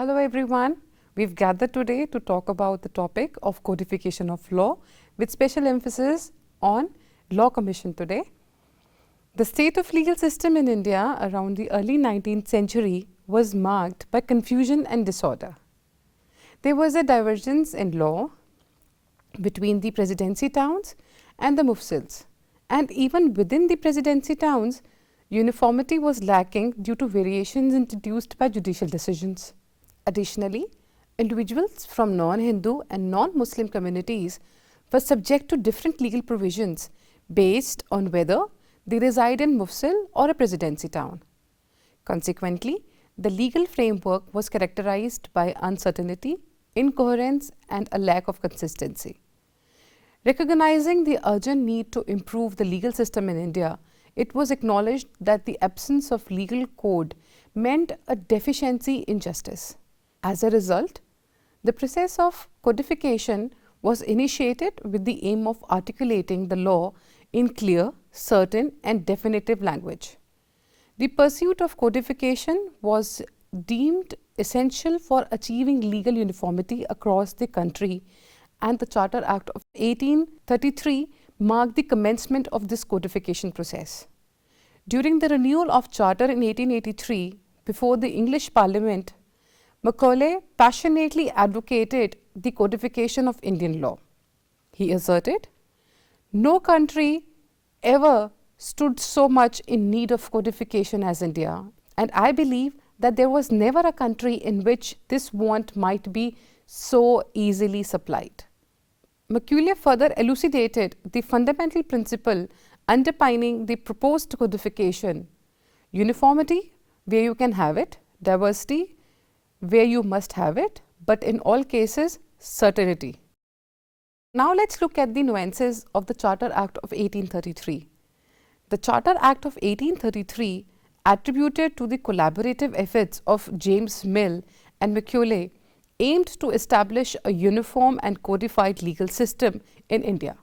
Hello everyone. We've gathered today to talk about the topic of codification of law with special emphasis on Law Commission today. The state of legal system in India around the early 19th century was marked by confusion and disorder. There was a divergence in law between the presidency towns and the mufsils, and even within the presidency towns, uniformity was lacking due to variations introduced by judicial decisions. Additionally, individuals from non-Hindu and non-Muslim communities were subject to different legal provisions based on whether they reside in mufsil or a presidency town. Consequently, the legal framework was characterized by uncertainty, incoherence, and a lack of consistency. Recognizing the urgent need to improve the legal system in India, it was acknowledged that the absence of legal code meant a deficiency in justice. As a result, the process of codification was initiated with the aim of articulating the law in clear, certain, and definitive language. The pursuit of codification was deemed essential for achieving legal uniformity across the country, and the Charter Act of 1833 marked the commencement of this codification process. During the renewal of Charter in 1883, before the English Parliament, Macaulay passionately advocated the codification of Indian law. He asserted, "No country ever stood so much in need of codification as India, and I believe that there was never a country in which this want might be so easily supplied." Macaulay further elucidated the fundamental principle underpinning the proposed codification: uniformity where you can have it, diversity where you must have it, but in all cases, certainty. Now let's look at the nuances of the Charter Act of 1833. The Charter Act of 1833, attributed to the collaborative efforts of James Mill and Macaulay, aimed to establish a uniform and codified legal system in India.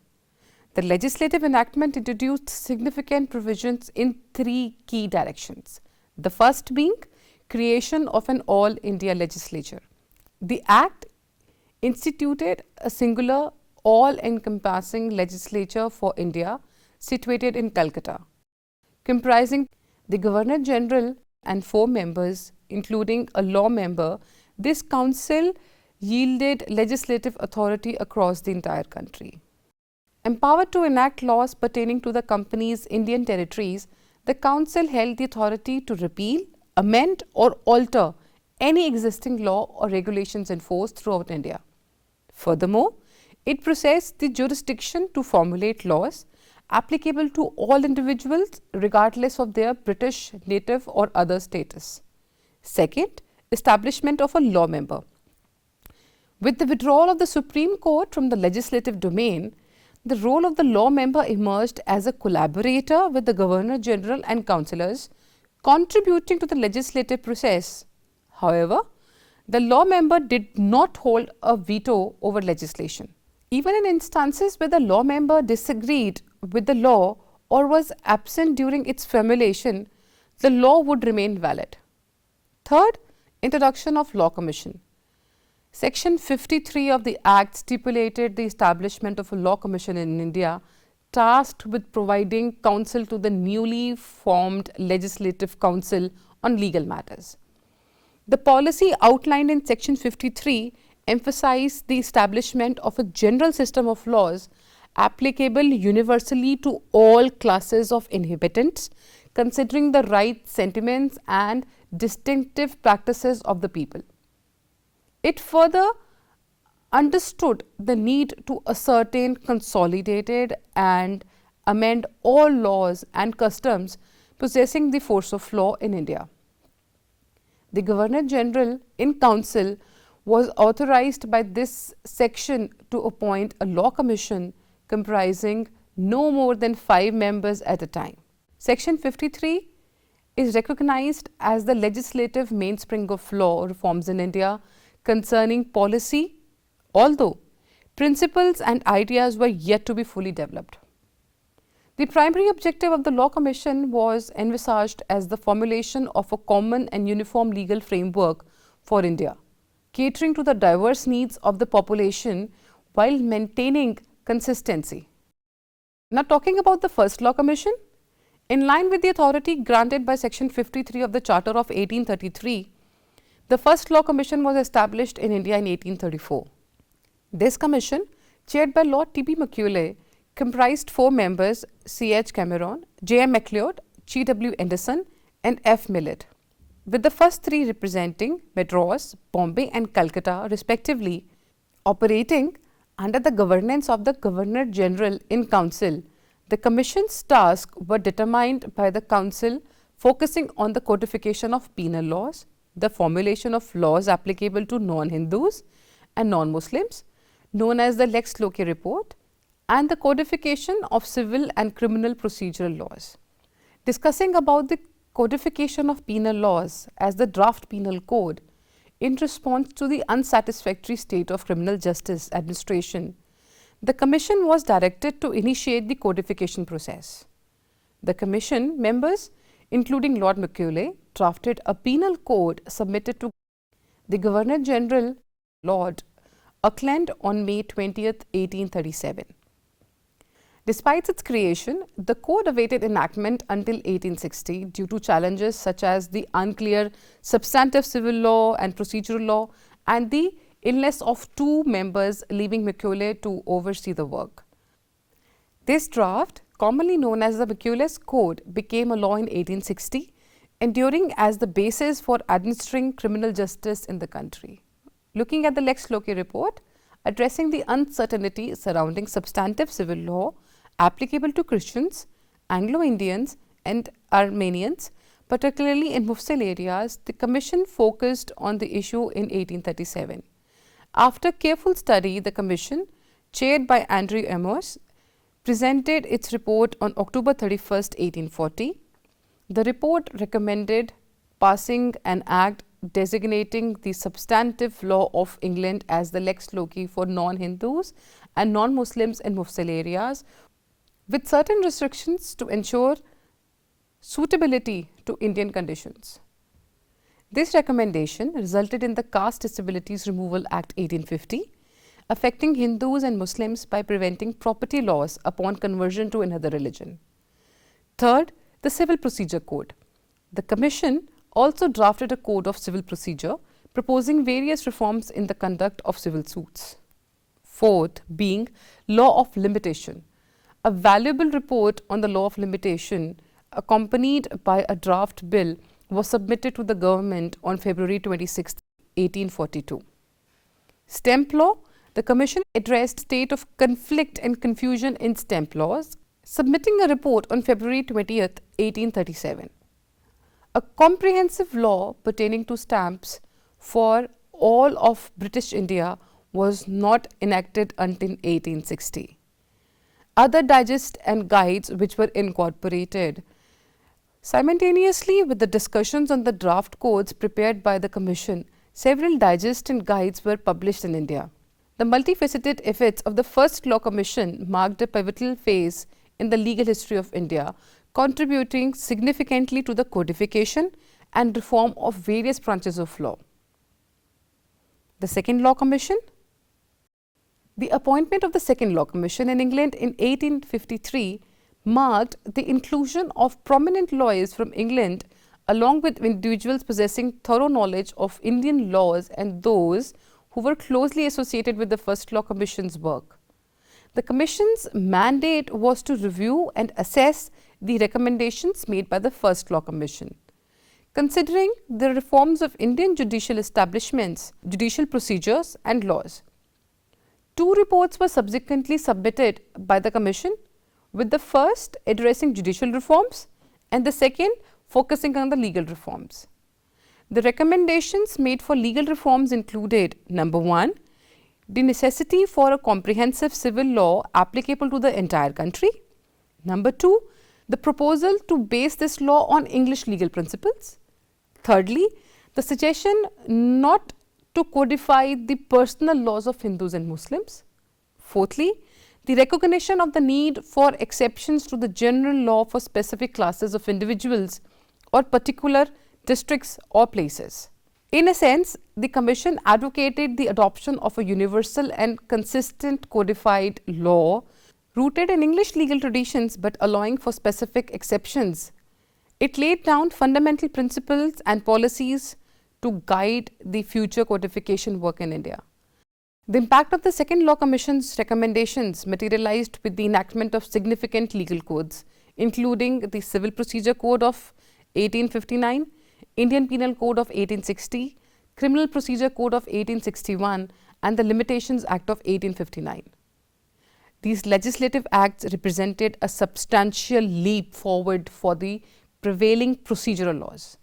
The legislative enactment introduced significant provisions in three key directions. The first being creation of an all India legislature. The Act instituted a singular, all-encompassing legislature for India situated in Calcutta, comprising the Governor General and 4 members, including a law member. This council yielded legislative authority across the entire country. Empowered to enact laws pertaining to the company's Indian territories, the council held the authority to repeal, amend or alter any existing law or regulations in force throughout India. Furthermore, it possessed the jurisdiction to formulate laws applicable to all individuals regardless of their British, native or other status. Second, establishment of a law member. With the withdrawal of the Supreme Court from the legislative domain, the role of the law member emerged as a collaborator with the Governor General and councillors, contributing to the legislative process. However, the law member did not hold a veto over legislation. Even in instances where the law member disagreed with the law or was absent during its formulation, the law would remain valid. Third, introduction of Law Commission. Section 53 of the Act stipulated the establishment of a Law Commission in India, tasked with providing counsel to the newly formed Legislative Council on legal matters. The policy outlined in Section 53 emphasized the establishment of a general system of laws applicable universally to all classes of inhabitants, considering the rights, sentiments and distinctive practices of the people. It further understood the need to ascertain, consolidated and amend all laws and customs possessing the force of law in India. The Governor General in Council was authorized by this section to appoint a law commission comprising no more than 5 members at a time. Section 53 is recognized as the legislative mainspring of law reforms in India concerning policy, although principles and ideas were yet to be fully developed. The primary objective of the Law Commission was envisaged as the formulation of a common and uniform legal framework for India, catering to the diverse needs of the population while maintaining consistency. Now, talking about the first Law Commission, in line with the authority granted by Section 53 of the Charter of 1833, the first Law Commission was established in India in 1834. This commission, chaired by Lord T. B. Macaulay, comprised 4 members: C. H. Cameron, J. M. MacLeod, G. W. Anderson and F. Millett, with the first 3 representing Madras, Bombay and Calcutta respectively, operating under the governance of the Governor-General in Council. The Commission's tasks were determined by the Council, focusing on the codification of penal laws, the formulation of laws applicable to non-Hindus and non-Muslims, known as the Lex Loci report, and the codification of civil and criminal procedural laws. Discussing about the codification of penal laws as the draft penal code, in response to the unsatisfactory state of criminal justice administration, the Commission was directed to initiate the codification process. The Commission members, including Lord Macaulay, drafted a penal code submitted to the Governor-General, Lord Auckland, on May 20th, 1837. Despite its creation, the code awaited enactment until 1860 due to challenges such as the unclear substantive civil law and procedural law and the illness of 2 members, leaving Macaulay to oversee the work. This draft, commonly known as the Macaulay's Code, became a law in 1860, enduring as the basis for administering criminal justice in the country. Looking at the Lex Loci report, addressing the uncertainty surrounding substantive civil law applicable to Christians, Anglo-Indians and Armenians, particularly in Mufsil areas, the Commission focused on the issue in 1837. After careful study, the Commission, chaired by Andrew Amos, presented its report on October 31st, 1840. The report recommended passing an act designating the substantive law of England as the Lex Loci for non-Hindus and non-Muslims in Mufsil areas, with certain restrictions to ensure suitability to Indian conditions. This recommendation resulted in the Caste Disabilities Removal Act 1850, affecting Hindus and Muslims by preventing property loss upon conversion to another religion. Third, the Civil Procedure Code. The Commission also drafted a code of civil procedure, proposing various reforms in the conduct of civil suits. Fourth, being Law of Limitation. A valuable report on the law of limitation, accompanied by a draft bill, was submitted to the government on February 26, 1842. Stamp law. The Commission addressed state of conflict and confusion in stamp laws, submitting a report on February 20th, 1837. A comprehensive law pertaining to stamps for all of British India was not enacted until 1860. Other digests and guides which were incorporated. Simultaneously with the discussions on the draft codes prepared by the Commission, several digests and guides were published in India. The multifaceted efforts of the first Law Commission marked a pivotal phase in the legal history of India, contributing significantly to the codification and reform of various branches of law. The Second Law Commission. The appointment of the Second Law Commission in England in 1853 marked the inclusion of prominent lawyers from England, along with individuals possessing thorough knowledge of Indian laws and those who were closely associated with the First Law Commission's work. The Commission's mandate was to review and assess the recommendations made by the First Law Commission. Considering the reforms of Indian judicial establishments, judicial procedures and laws. 2 reports were subsequently submitted by the Commission, with the first addressing judicial reforms and the second focusing on the legal reforms. The recommendations made for legal reforms included: number 1, the necessity for a comprehensive civil law applicable to the entire country; number 2, the proposal to base this law on English legal principles; thirdly, the suggestion not to codify the personal laws of Hindus and Muslims; fourthly, the recognition of the need for exceptions to the general law for specific classes of individuals or particular districts or places. In a sense, the Commission advocated the adoption of a universal and consistent codified law rooted in English legal traditions but allowing for specific exceptions. It laid down fundamental principles and policies to guide the future codification work in India. The impact of the Second Law Commission's recommendations materialized with the enactment of significant legal codes, including the Civil Procedure Code of 1859, Indian Penal Code of 1860, Criminal Procedure Code of 1861, and the Limitations Act of 1859. These legislative acts represented a substantial leap forward for the prevailing procedural laws.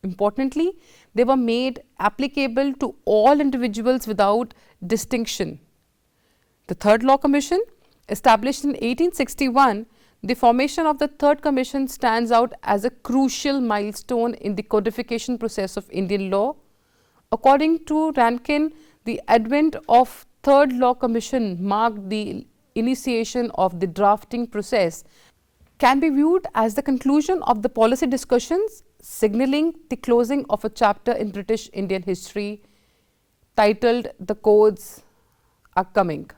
Importantly, they were made applicable to all individuals without distinction. The Third Law Commission, established in 1861, the formation of the Third Commission stands out as a crucial milestone in the codification process of Indian law. According to Rankin, the advent of Third Law Commission marked the initiation of the drafting process, can be viewed as the conclusion of the policy discussions, signalling the closing of a chapter in British Indian history titled "The Codes Are Coming."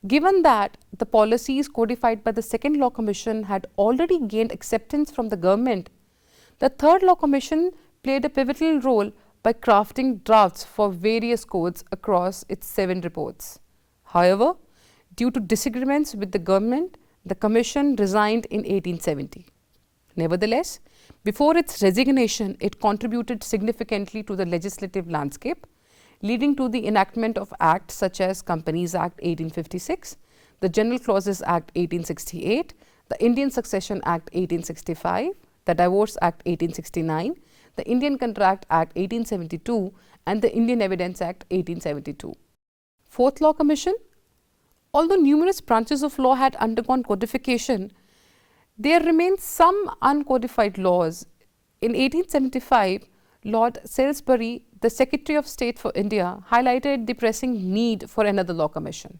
Given that the policies codified by the Second Law Commission had already gained acceptance from the government, the Third Law Commission played a pivotal role by crafting drafts for various codes across its 7 reports. However, due to disagreements with the government, the Commission resigned in 1870. Nevertheless, before its resignation, it contributed significantly to the legislative landscape, leading to the enactment of acts such as Companies Act 1856, the General Clauses Act 1868, the Indian Succession Act 1865, the Divorce Act 1869, the Indian Contract Act 1872, and the Indian Evidence Act 1872. Fourth Law Commission. Although numerous branches of law had undergone codification, there remained some uncodified laws. In 1875, Lord Salisbury, the Secretary of State for India, highlighted the pressing need for another law commission.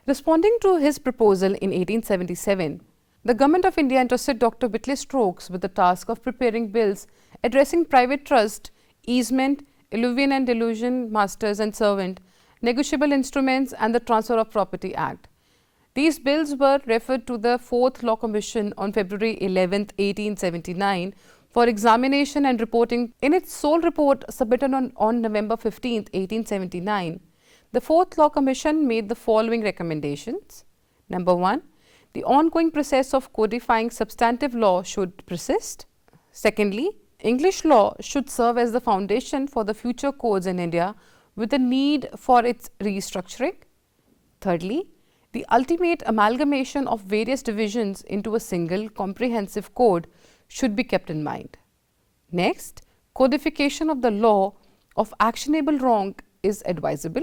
Responding to his proposal in 1877, the Government of India entrusted Dr. Whitley Stokes with the task of preparing bills addressing private trust, easement, illuvian and delusion, masters and servant, negotiable instruments, and the Transfer of Property Act. These bills were referred to the Fourth Law Commission on February 11, 1879 for examination and reporting. In its sole report submitted on November 15, 1879, the Fourth Law Commission made the following recommendations. Number 1, the ongoing process of codifying substantive law should persist. Secondly, English law should serve as the foundation for the future codes in India with a need for its restructuring. Thirdly, the ultimate amalgamation of various divisions into a single comprehensive code should be kept in mind. Next, codification of the law of actionable wrong is advisable.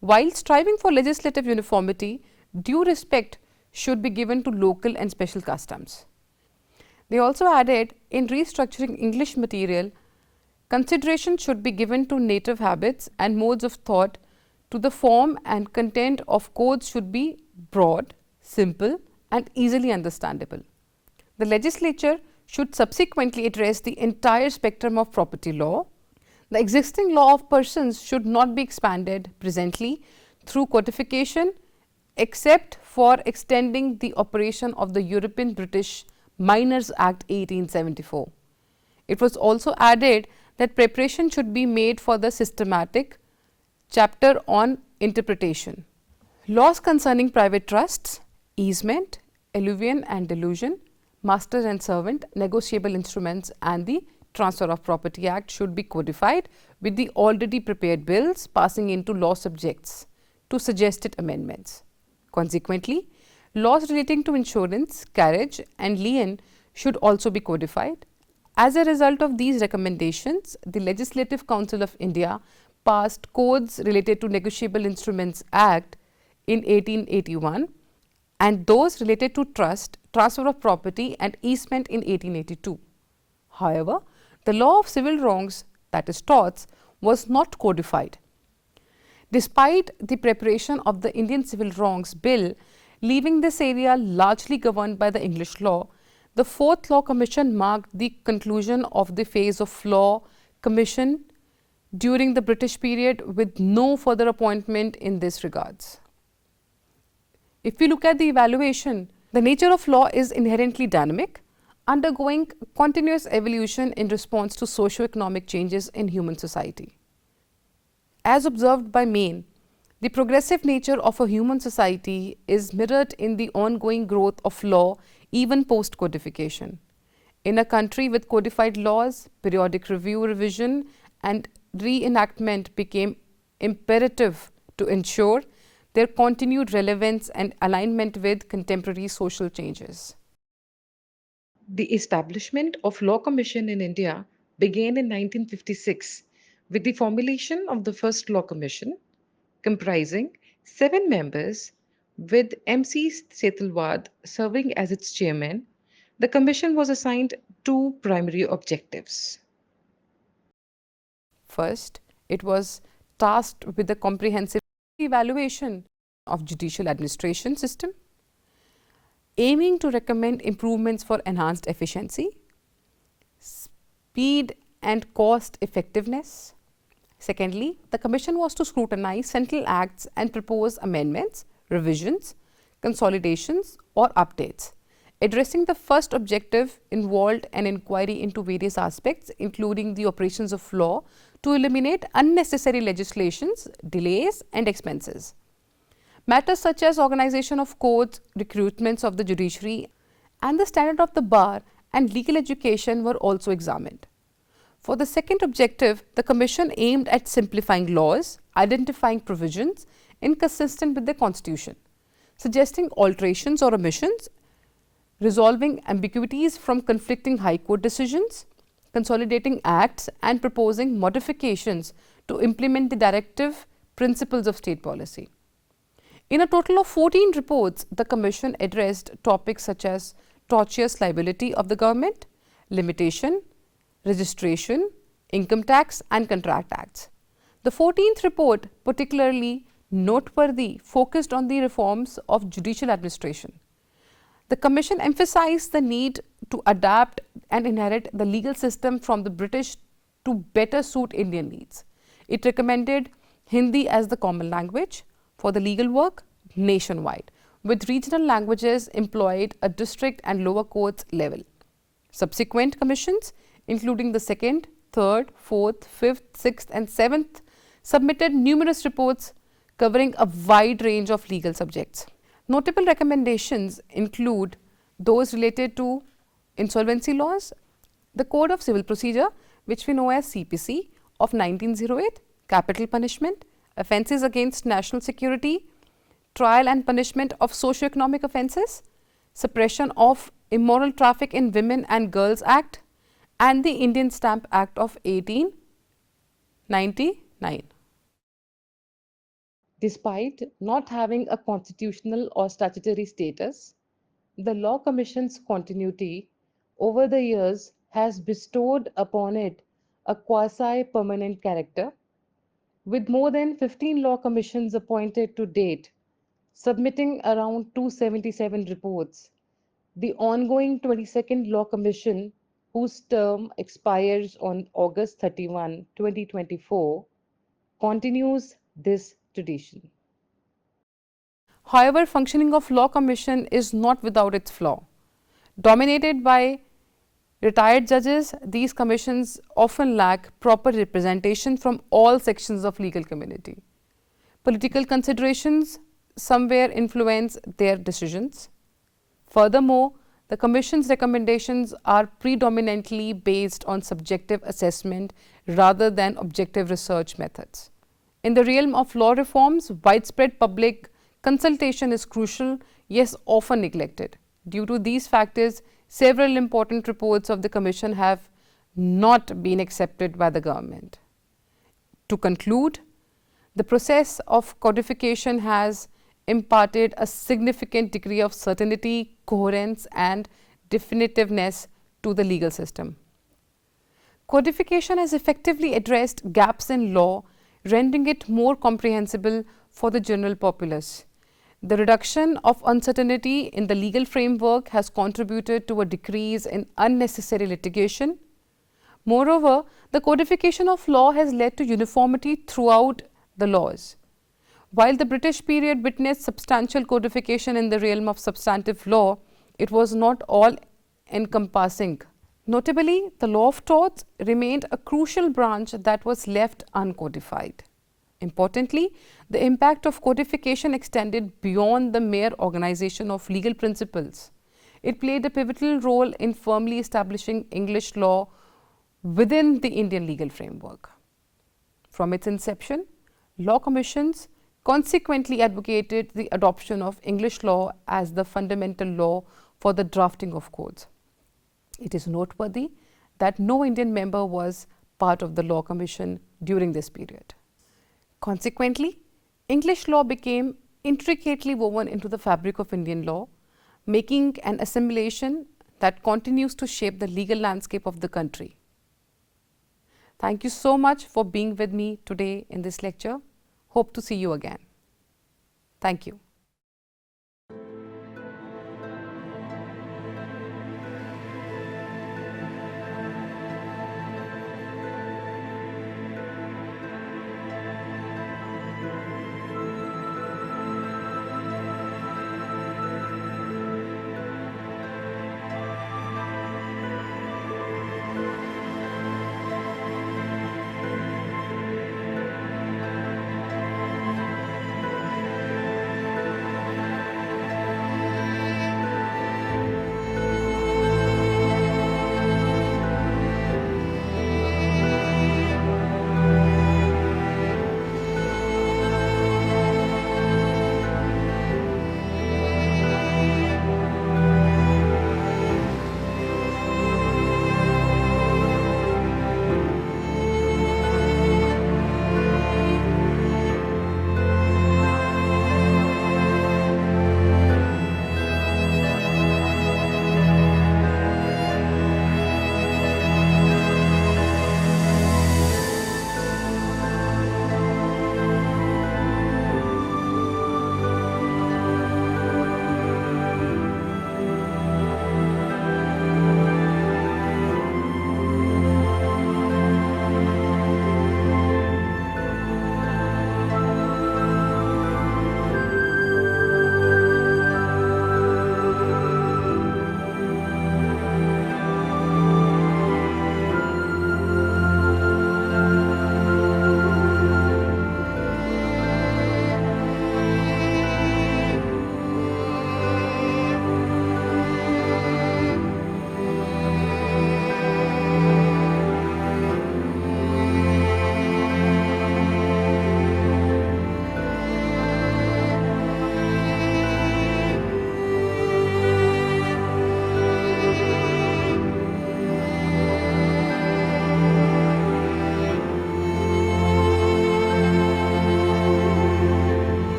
While striving for legislative uniformity, due respect should be given to local and special customs. They also added, in restructuring English material, consideration should be given to native habits and modes of thought. To the form and content of codes should be broad, simple, and easily understandable. The legislature should subsequently address the entire spectrum of property law. The existing law of persons should not be expanded presently through codification except for extending the operation of the European British Minors Act 1874. It was also added that preparation should be made for the systematic chapter on interpretation. Laws concerning private trusts, easement, illuvian and delusion, master and servant, negotiable instruments, and the Transfer of Property Act should be codified with the already prepared bills passing into law subjects to suggested amendments. Consequently, laws relating to insurance, carriage, and lien should also be codified. As a result of these recommendations, the Legislative Council of India passed codes related to Negotiable Instruments Act in 1881 and those related to trust, transfer of property and easement in 1882. However, the law of civil wrongs, that is torts, was not codified. Despite the preparation of the Indian Civil Wrongs Bill, leaving this area largely governed by the English law, the Fourth Law Commission marked the conclusion of the phase of law commission during the British period with no further appointment in this regards. If we look at the evaluation, the nature of law is inherently dynamic, undergoing continuous evolution in response to socio-economic changes in human society. As observed by Maine, the progressive nature of a human society is mirrored in the ongoing growth of law even post-codification. In a country with codified laws, periodic review, revision and reenactment became imperative to ensure their continued relevance and alignment with contemporary social changes. The establishment of Law Commission in India began in 1956 with the formulation of the first Law Commission, comprising 7 members with M.C. Setalwad serving as its chairman. The commission was assigned 2 primary objectives. First, it was tasked with the comprehensive evaluation of judicial administration system, aiming to recommend improvements for enhanced efficiency, speed and cost effectiveness. Secondly, the commission was to scrutinize central acts and propose amendments, revisions, consolidations or updates. Addressing the first objective involved an inquiry into various aspects, including the operations of law, to eliminate unnecessary legislations, delays and expenses. Matters such as organization of courts, recruitments of the judiciary and the standard of the bar and legal education were also examined. For the second objective, the commission aimed at simplifying laws, identifying provisions inconsistent with the constitution, suggesting alterations or omissions, resolving ambiguities from conflicting High Court decisions, consolidating acts and proposing modifications to implement the directive principles of state policy. In a total of 14 reports, the commission addressed topics such as tortious liability of the government, limitation, registration, income tax and contract acts. The 14th report, particularly noteworthy, focused on the reforms of judicial administration. The commission emphasized the need to adapt and inherit the legal system from the British to better suit Indian needs. It recommended Hindi as the common language for the legal work nationwide, with regional languages employed at district and lower courts level. Subsequent commissions, including the 2nd, 3rd, 4th, 5th, 6th and 7th, submitted numerous reports covering a wide range of legal subjects. Notable recommendations include those related to insolvency laws, the Code of Civil Procedure, which we know as CPC of 1908, capital punishment, offences against national security, trial and punishment of socio-economic offences, suppression of Immoral Traffic in Women and Girls Act, and the Indian Stamp Act of 1899. Despite not having a constitutional or statutory status, the Law Commission's continuity over the years has bestowed upon it a quasi-permanent character, with more than 15 law commissions appointed to date, submitting around 277 reports. The ongoing 22nd Law Commission, whose term expires on August 31, 2024, continues this tradition. However, functioning of Law Commission is not without its flaw. Dominated by retired judges, these commissions often lack proper representation from all sections of legal community. Political considerations somewhere influence their decisions. Furthermore, the Commission's recommendations are predominantly based on subjective assessment rather than objective research methods. In the realm of law reforms, widespread public consultation is crucial, yet often neglected. Due to these factors, several important reports of the Commission have not been accepted by the government. To conclude, the process of codification has imparted a significant degree of certainty, coherence and definitiveness to the legal system. Codification has effectively addressed gaps in law, rendering it more comprehensible for the general populace. The reduction of uncertainty in the legal framework has contributed to a decrease in unnecessary litigation, Moreover, the codification of law has led to uniformity throughout the laws. While the British period witnessed substantial codification in the realm of substantive law, it was not all encompassing. Notably, the law of torts remained a crucial branch that was left uncodified. Importantly, the impact of codification extended beyond the mere organization of legal principles. It played a pivotal role in firmly establishing English law within the Indian legal framework. From its inception, law commissions consequently advocated the adoption of English law as the fundamental law for the drafting of codes. It is noteworthy that no Indian member was part of the Law Commission during this period. Consequently, English law became intricately woven into the fabric of Indian law, making an assimilation that continues to shape the legal landscape of the country. Thank you so much for being with me today in this lecture. Hope to see you again. Thank you.